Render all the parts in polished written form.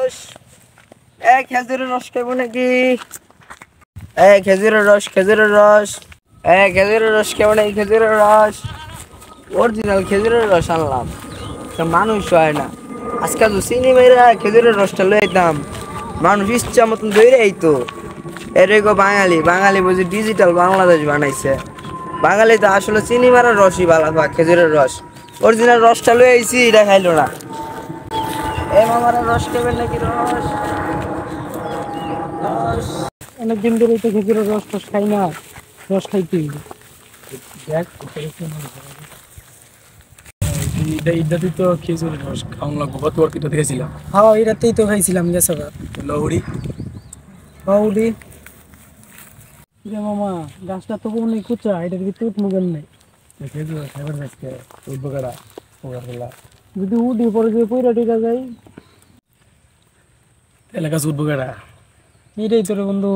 রস খেজুরের রস খাবো নাকি? খেজুরের রস খেজুরের রস খাবো নাকি? খেজুরের রস অরিজিনাল খেজুরের রস আনলাম, মানুষ হয় না। আজকাল তো চিনি মেয়েরা খেজুরের রসটা লয়ে যেতাম, মানুষ ইচ্ছা মতন ধরে তো এরকম বাঙালি বুঝি ডিজিটাল বাংলাদেশ বানাইছে। বাঙালি তো আসলে চিনি মারার রসই ভালো পা, খেজুরের রস অরিজিনাল রসটা লয়ে আইছি, এটা খাইলো না। মামারা রস খাবেন নাকি? অনেকদিন ধরে তো খেজুরের রস টস খাই না, রস খাইতে দেখ ঈদাতেই তো খেজুরের রস খাওয়ান লাগবো, গতবার তো দেখেছিলাম। হ্যাঁ এটাতেই তো খাইছিলাম গেছে লহড়ি বাউডি মামা। গাছটা তো অনেক উঁচা, এটার ভিতরে উঠবো কেমনে? খেজুর খাবার গাছকে উঠবো কারা যদি উঠি পরে যদি পয়রা টিকা যাই, এলাকা উঠবো কারা? এটাই তোর বন্ধু,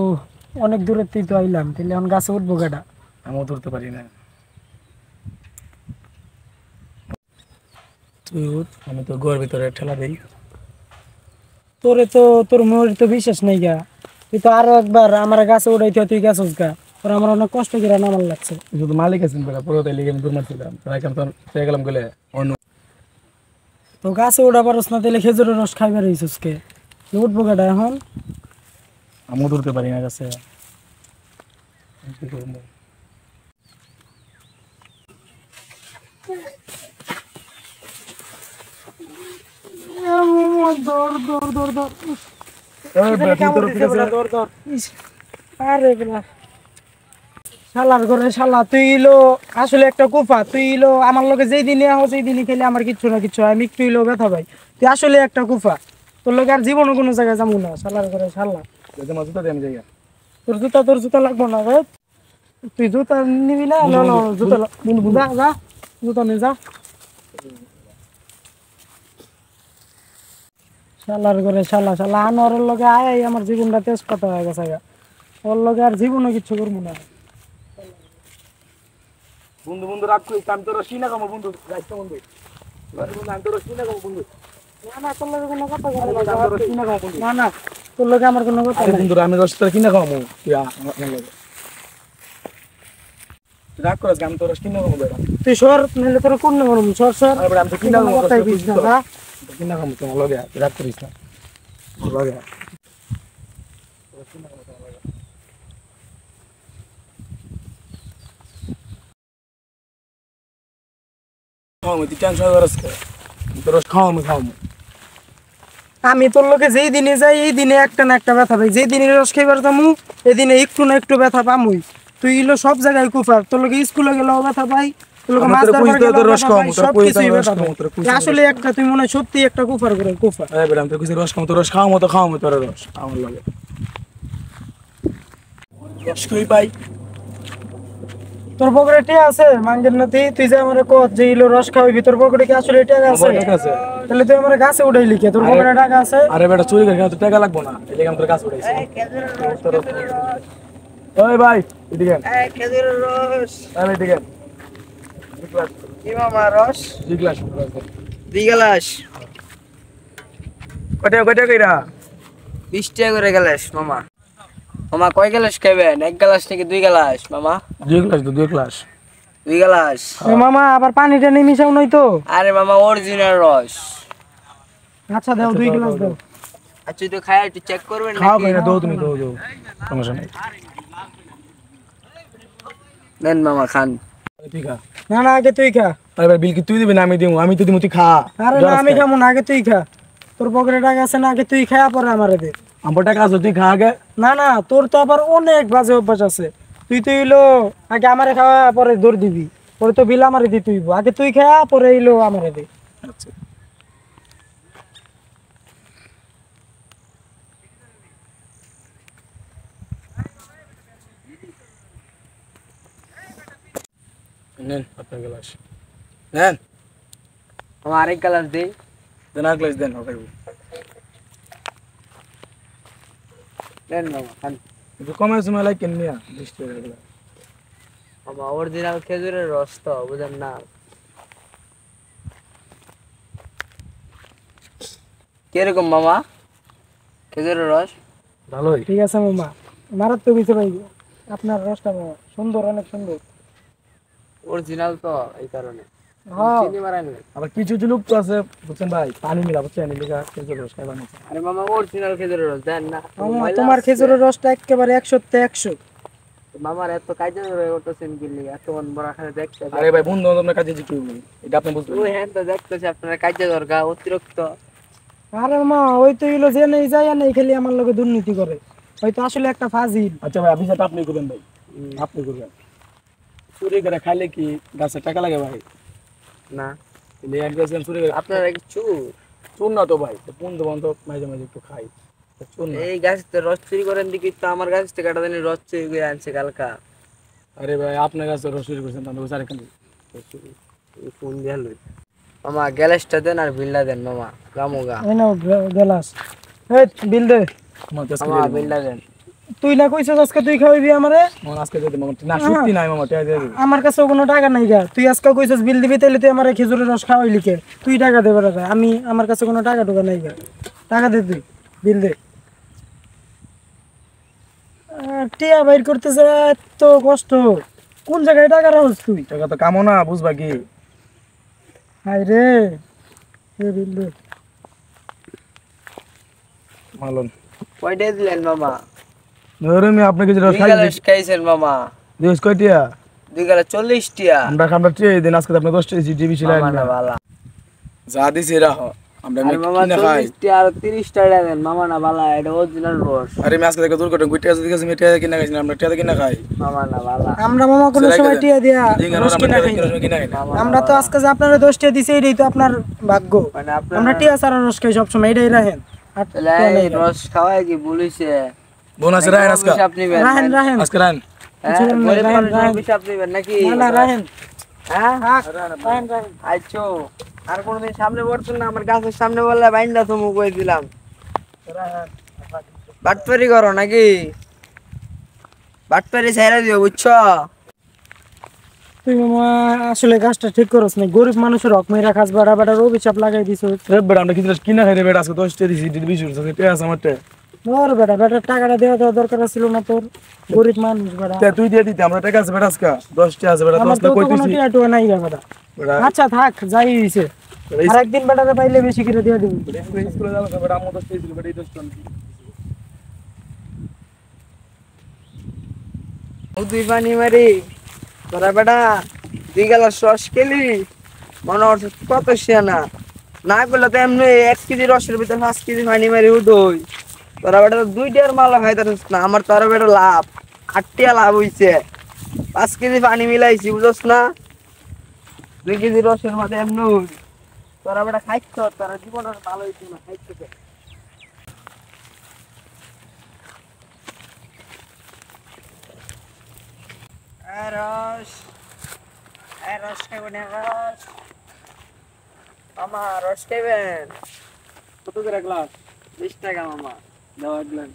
অনেক দূরের থেকে তো আইলাম, তাহলে এখন গাছে উঠবো কেটা? আমিও ধরতে পারি না। তুই উঠ, আমি তো গোয়ার ভিতরে ঠেলা দিই। তোর মোর তো বিশ্বাস নাই গা, তুই তো আরো একবার আমার গাছে উঠাইতে তুই গেছস গা, তোর আমার অনেক কষ্ট করে নামার লাগছে। শুধু মালিক আছেন বেড়া, পুরো তাই লিগে আমি দূর মারছিলাম, তাই তো পেয়ে গেলাম গেলে অন্য। তো গাছে উঠা পারস না, তাহলে খেজুরের রস খাইবার হইছস কে? উঠবো কেটা এখন? আমিও ধরতে পারি না গাছে। কি করবো? শালার ঘরে শালা, তুই আসলে একটা কুফা। তুই আমার লগে যেই দিনে আহ সেই দিনই খেলে আমার কিচ্ছু না কিচ্ছু, আমি একটু ব্যথা পাই। তুই আসলে একটা কুফা, তোর লগে আর জীবনে কোনো জায়গায় যাবো না। শালার ঘরে শালা, তোর জুতা লাগবো না রে। তুই জুতা নিবি না? জুতা যা জুতা নিয়ে যা। শালার ঘরে শালা আনোয়ারের লগে আয় আমার জীবনটা তেজ কথা হয়ে গেছে। ওর লগে আর জীবনে কিচ্ছু করবো না। বন্ধু রাগ করিস, আমি তোর সিনা কামো বন্ধু, যাইতো বন্ধু, আমি তোর সিনা কামো বন্ধু। না তোর লগে কোনো কথা না, তোর লগে আমার কোনো কথা বন্ধু, আমি রস তোর কিনা খাওয়াবো, রাগ করিস, আমি তোর কিনা খাবো বেড়া। তুই সর, নিলে তোর কোন করবো? সর আমি তো কিনা খাবো, না কিনা খাবো তোমার লগে, রাগ করিস না লগে। আমি তোর লোকে যেই দিনে যাই এই দিনে একটা না একটা ব্যথা পাই। যেই দিনে রস খাইবার যামু এই দিনে একটু না একটু ব্যথা পামুই। তুই সব জায়গায় কুফার, তোর লোকে স্কুলে গেলেও ব্যথা পাই, তোর লোকে মাছ ধরবার গেলেও ব্যথা পাই, সবকিছুই ব্যথা পাই। আসলে একটা তুই মনে হয় সত্যি একটা কুফার করে কুফার। আমি তো কিছু রস খাবো, তোর রস খাওয়াবো তো খাওয়াবো, তোর রস আমার লাগে রস কই পাই। তোর পকেটে টিয়া আছে মাঙ্গের নাতি? তুই যে আমার কত যে রস খাওয়াবি, তোর পকেটে কি আসলে টাকা আছে? তাহলে তুই আমার গাছে উঠাইলি কে? তোর পকেটে টাকা আছে? আরে বেটা চুরি করে তো টাকা লাগবো না, এই লেগে আমি তোর গাছে উঠাইছি। ওই ভাই এদিকে খেজুরের রস এদিকে কি মামা? রস 2 গ্লাস 2 গ্লাস। কয়টা কইরা? 20 টাকা করে গ্লাস মামা। মামা কয় গ্লাস খাবেন? 1 গ্লাস নাকি 2 গ্লাস মামা? 2 গ্লাস তো 2 গ্লাস 2 গ্লাস। মামা আবার পানিটা নিয়ে মিশাও নাই তো? আরে মামা অরিজিনাল রস। আচ্ছা দাও 2 গ্লাস দাও। আচ্ছা তো খায় একটু চেক করবেন খাও নাকি? কইরা দাও, তুমি দাও সমস্যা নাই। নেন মামা খান। ঠিক আছে, না না আগে তুই খা। আরে ভাই বিল কি তুই দিবি না আমি দিমু? আমি তো দিমু, তুই খা। আরে না আমি খাবো না, আগে তুই খা। তোর পকেটে টাকা আছে না? আগে তুই খায়া পরে আমারে দে। আমার টাকা আছে, তুই খা আগে। না না তোর তো আবার অনেক বাজে অভ্যাস আছে। তুই তো আগে আমারে খাওয়া পরে দৌড় দিবি, পরে তো বিল আমারে দিতে হইব। আগে তুই খায়া পরে আমারে দে। আচ্ছা নেন আপনার গ্লাস নেন। আমার আরেক গ্লাস দেই। দেন আর গ্লাস দেন ওকে। নেন মামা খান। একটু কমের সময় লাইক কেন নিয়া 20 টাকা গ্লাস। মামা অরিজিনাল খেজুরের রস তো বুঝেন না। কিরকম মামা? খেজুরের রস ভালোই। ঠিক আছে মামা, মারাত্মক হয়েছে ভাই, আপনার রসটা মামা সুন্দর, অনেক সুন্দর। অরিজিনাল তো এই কারণে হ্যাঁ চিনি মারানি। আবার কিছু কিছু লোক তো আছে বুঝছেন ভাই, পানি মিলা বুঝছেন, এলিগা খেজুর রস খাই বানাইছে। আরে মামা অরিজিনাল খেজুরের রস দেন না। মামা ময়লা তোমার আছে। খেজুরের রসটা একেবারে 100-তে 100। মামার এত কাজে ধরে করতেছেন কি লিগে? এত বড় খানে দেখতে আরে ভাই বন্ধু বান্ধবের কাছে জিতু, এটা আপনি বুঝবেন। ওই হ্যাঁ তো দেখতেছি আপনার কাজে দরকার অতিরিক্ত। আরে মামা ওই তো হইলো যে নেই যায় নেই, খালি আমার লগে দুর্নীতি করে, হয়তো আসলে একটা ফাজিল। আচ্ছা ভাই, আপনি আপনি করবেন ভাই, আপনি করবেন। চুরি করে খাইলে কি গাছে টাকা লাগে ভাই? না এলে এক গাছ চুরি করে আপনারা কিছু চুন না তো ভাই, বন্ধু বান্ধব মাঝে মাঝে একটু খাই, চুন না। এই গাছ থেকে রস চুরি করেন দেখি তো আমার গাছ থেকে কাটা দিন রস চুরি করে আনছে কালকা। আরে ভাই আপনার কাছে রস চুরি করছেন, তাহলে ওই আরেকখানে ফোন দিয়ে লই মামা গ্যালাসটা দেন আর বিলটা দেন মামা গামুগা। এই নাও গ্লাস, এই বিল দে। আমার কাছে মামা বিলটা দেন। তুই না কইছিস আজকে তুই খাওয়াবি আমারে? আমার আজকে যেতে মামা না সত্যি নাই মামা, টাকা দিয়ে দিবি। আমার কাছে কোনো টাকা নাই গা, তুই আজকে কইছিস বিল দিবি, তাইলে তুই আমারে খেজুরের রস খাওয়াইলি কে? তুই টাকা দে বেটা, আমি আমার কাছে কোনো টাকা টুকা নাই গা, টাকা দে, তুই বিল দে। টিয়া বাইর করতে যা এত কষ্ট, কোন জায়গায় টাকা রাখছ তুই? টাকা তো কামো না বুঝবা কি। হাই রে, বিল দে। মালন কয়টাই দিলেন মামা? ধরে আমি আপনাকে যে রস দুই খাই গ্যালাস খাইছেন মামা, দিস কয়টিয়া? 2 গ্যালাস 40 টিয়া। আমরা ট্রে দিন আজকে আপনি 10 টি জিবি ছিল মামা না বালা। যা দিছি রাহ আমরা আরে মামা কিনা খাই। 40 টিয়া আর 30 টাকা দেন মামা না বালা, এটা অরিজিনাল রস। আরে আমি আজকে থেকে দূর করে গুইটা আছে দিকে আমি টাকা কিনা খাইছি, আমরা টাকা কিনা খাই। মামা না বালা। আমরা মামা কোনো সময় টিয়া দিয়া দিন রস কিনা খাই না। কিনা খাই না। আমরা তো আজকে যে আপনারা 10 টিয়া দিছি, এটাই তো আপনার ভাগ্য। মানে আপনার আমরা টিয়া ছাড়া রস খাই সবসময়, এটাই রাখেন। আর তাহলে এই রস খাওয়ায় কি বলিছে? বোনাস রায় আজকে অভিশাপ নিবেন? রাহেন রাহেন, আজকে রান হ্যাঁ, কিছু না, গরিব রাহেন, মানুষের রাহেন। অভিশাপ নিবেন নাকি? না রাহেন, হ্যাঁ রাহেন রাহেন। আইছো আর কোনদিন সামনে পড়ছেন না আমার গাছের সামনে বললে বাইন্দা তুমি কই দিলাম। বাটপারি করো নাকি? বাটপারি ছেড়ে দিও বুঝছো? তুই মামা আসলে কাজটা ঠিক করছ না, গরিব মানুষের হক মেরা খাস, বাড়া বাড়ার অভিশাপ লাগাই দিছ। রে বেটা আমরা কিনা খাই রে বেটা, আজকে 10 টি দিছি 20 আছে টাকা আছে আমার টাকা। ধর বেটা, বেটার টাকাটা দেওয়া দরকার ছিল না তোর? গরিব মানুষ বেটা, তে তুই দিয়ে দিতে, আমরা টাকা আছে বেটা আজকে 10 টি আছে বেটা, আমার 10 তো টা কই কোনো দিছি টিয়া টুয়া নাই গা বেটা। বেটা। আচ্ছা থাক, যাই হইছে, আর একদিন বেটারে পাইলে বেশি করে দিয়ে দিবি। স্কুলে যাবো বেটা, আমও 10 টি ছিল বেটা, এই 10 টা দুই পানি মারি তোরা বেটা 2 গ্লাস রস খেলি মনে হচ্ছে কত শিয়ানা। না করলে তো এমনি 1 কেজি রসের ভিতরে 5 কেজি পানি মারি উঠোই। তোরা বেটা তো 2 টিয়ার মালা খাইতাছিস না, আমার তোরা বেটা লাভ 8 টিয়া লাভ হইছে। 5 কেজি পানি মিলাইছি বুঝছ না? 2 কেজি রসের মধ্যে এমনি তোরা বেটা খাইছ, তোরা জীবনের ভালো হইছে না খাইছে। রস রস খাইবেন রস? মামা রস খাইবেন? কত করে গ্লাস? 20 টাকা মামা, দেওয়া গ্লাস।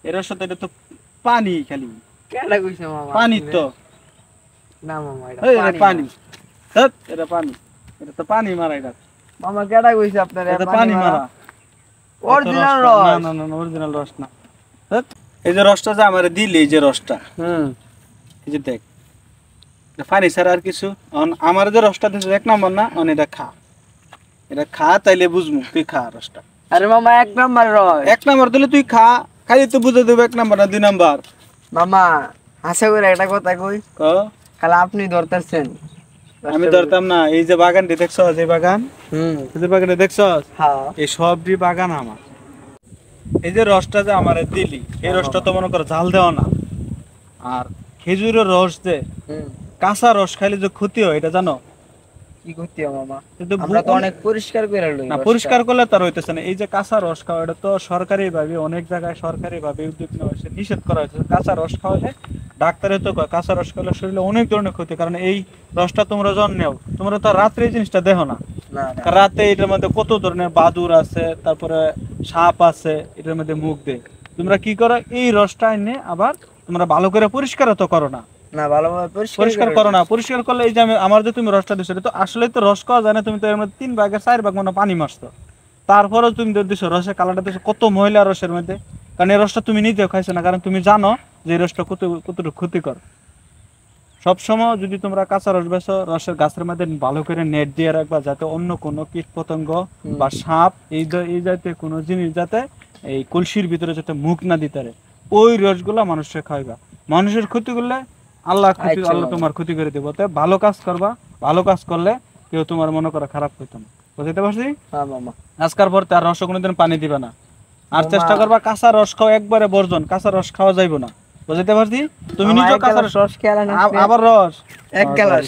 এর সাথে এটা তো পানি খালি কেডা কইছে মামা? পানি তো না মামা এটা এই পানি পানি না। ধ্যাৎ, এটা পানি, এটা তো পানি মারা, এটা মামা কেডা কইছে আপনার এটা পানি মারা। অরিজিনাল এটা রস? না না না অরিজিনাল রস না। ধ্যাৎ, এই যে রসটা যে আমারে দিলি, এই যে রসটা, এই যে দেখ, এটা পানি ছাড়া আর কিছু। আমার যে রসটা দিছে 1 নম্বর না, এটা খা, এটা খা, তাইলে বুঝমু তুই খা রসটা। আরে মামা 1 নাম্বার রস। 1 নম্বর দিলে তুই খা, খালি তো বুঝে দেবো 1 নম্বর না 2 নম্বর। মামা হাসে করে একটা কথা কই, ক খালি আপনি ধরতেছেন। আমি ধরতাম না। এই যে বাগানটি দেখছ, যে বাগান, এই যে বাগানটা দেখছ, হ্যাঁ এই সবটি বাগান আমার। এই যে রসটা যে আমার দিলি, এই রসটা তো মনে করো জাল দেওয়া না। আর খেজুরের রস যে কাঁচা রস খাইলে যে ক্ষতি হয়, এটা জানো? কি করতে হবে মামা? কিন্তু আমরা তো অনেক পরিষ্কার করে লই না, রসটা। পরিষ্কার করলে তার হইতেছে না। এই যে কাঁচা রস খাওয়া, এটা তো সরকারি ভাবে, অনেক জায়গায় সরকারি ভাবে উদ্যোগ নেওয়া হয়েছে, নিষেধ করা হয়েছে কাঁচা রস খাওয়ালে ডাক্তারে তো কয় কাঁচা রস খেলে শরীরে অনেক ধরনের ক্ষতি, কারণ এই রসটা তোমরা যখন নেও তোমরা তো রাত্রে এই জিনিসটা দেখো না, না না কারণ রাতে এটার মধ্যে কত ধরনের বাদুর আছে, তারপরে সাপ আছে, এটার মধ্যে মুখ দেয়। তোমরা কি করো, এই রসটা এনে আবার তোমরা ভালো করে পরিষ্কার তো করো না, না ভালোভাবে পরিষ্কার করো না। পরিষ্কার করলে এই যে আমার যে তুমি রসটা দিছো, এটা তো আসলে তো রস খাওয়া যায় না, তুমি তো এর মধ্যে 3 ভাগের 4 ভাগ মনে হয় পানি মারছো, তারপরেও তুমি দিছো রসের কালারটা দিছো কত ময়লা রসের মধ্যে, কারণ এই রসটা তুমি নিজেও খাইছো না, কারণ তুমি জানো যে এই রসটা কতটুকু ক্ষতিকর। সবসময় যদি তোমরা কাঁচা রস বেছো, রসের গাছের মধ্যে ভালো করে নেট দিয়ে রাখবা, যাতে অন্য কোনো কীট পতঙ্গ বা সাপ এই জাতীয় কোনো জিনিস যাতে এই কলসির ভিতরে যাতে মুখ না দিতে পারে, ওই রসগুলা মানুষকে খাইবা। মানুষের ক্ষতি করলে আল্লাহ তোমার ক্ষতি করে দেবো। তাই ভালো কাজ করবা, ভালো কাজ করলে কেউ তোমার মনে করে খারাপ হইতো না। বুঝতে পারছি? হ্যাঁ মামা। আজকার পর তার রস কোনোদিন পানি দিবে না, আর চেষ্টা করবা কাঁচা রস খাওয়া একবারে বর্জন, কাঁচা রস খাওয়া যাইব না। বুঝতে পারছি? তুমি নিজেও কাঁচা রস খেয়াল আবার রস এক গ্লাস